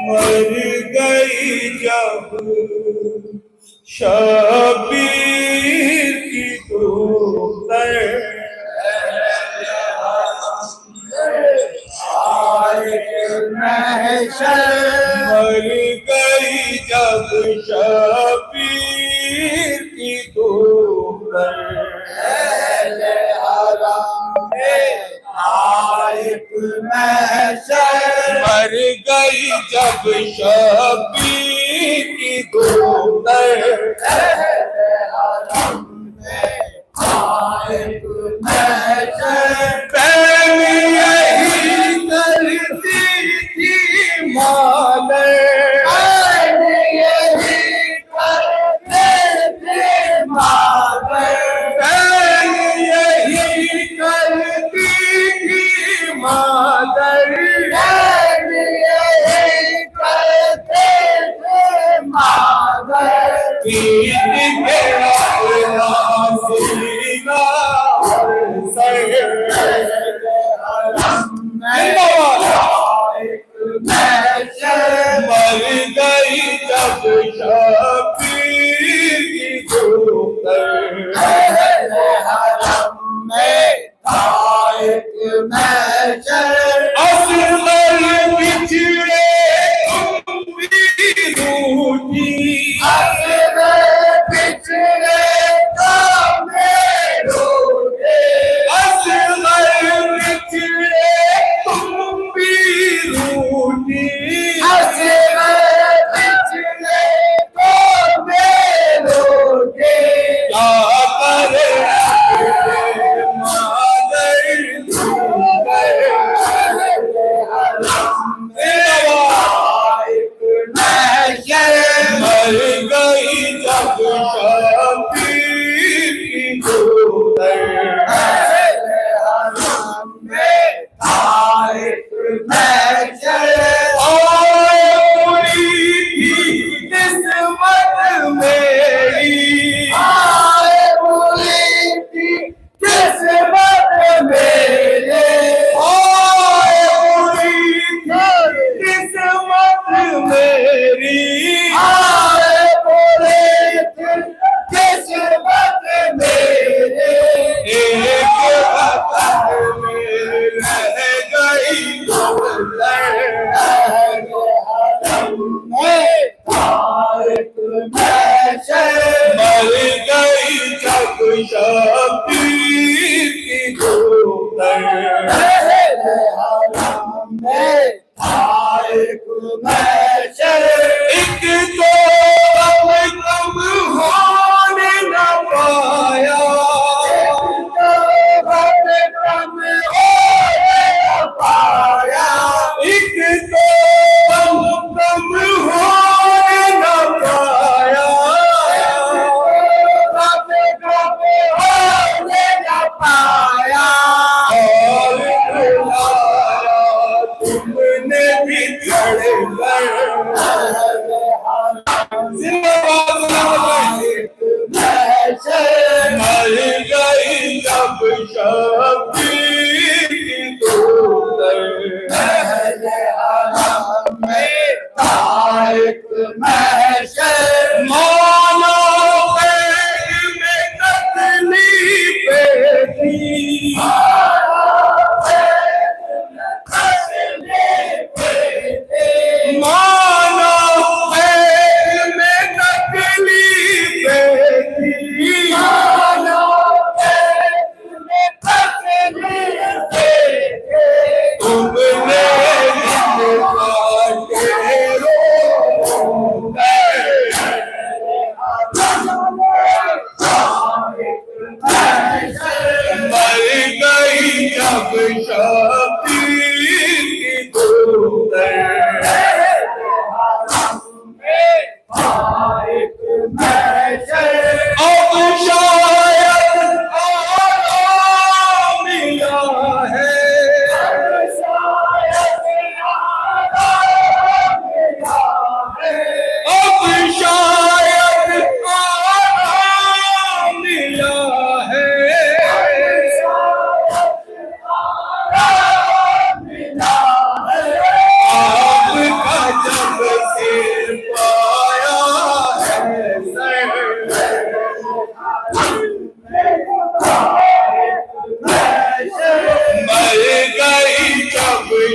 मर गई जब शबीर की दूतर मर गई जब शबीर की दूतर मर गई जब शबीर की दूतर पहले यही करती थी मादर मर गई जब शबीर की दूतर असगर बिछड़े तुम भी रूठी मर गई जब शबीर की दूतर किस्मत मेरी किस्मत मेरी एक वतन में रह गई मर गई जब शबीर की दूतर एक तो कम होने न पाया एक तो कम होने न पाया और बुलाया तुमने भी खड़े मर गई जब शबीर की दूतर मानो पैर में तकलीफें थी मानो पैर में तकलीफें थी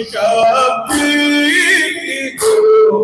शबीर की दूर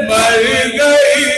मर गई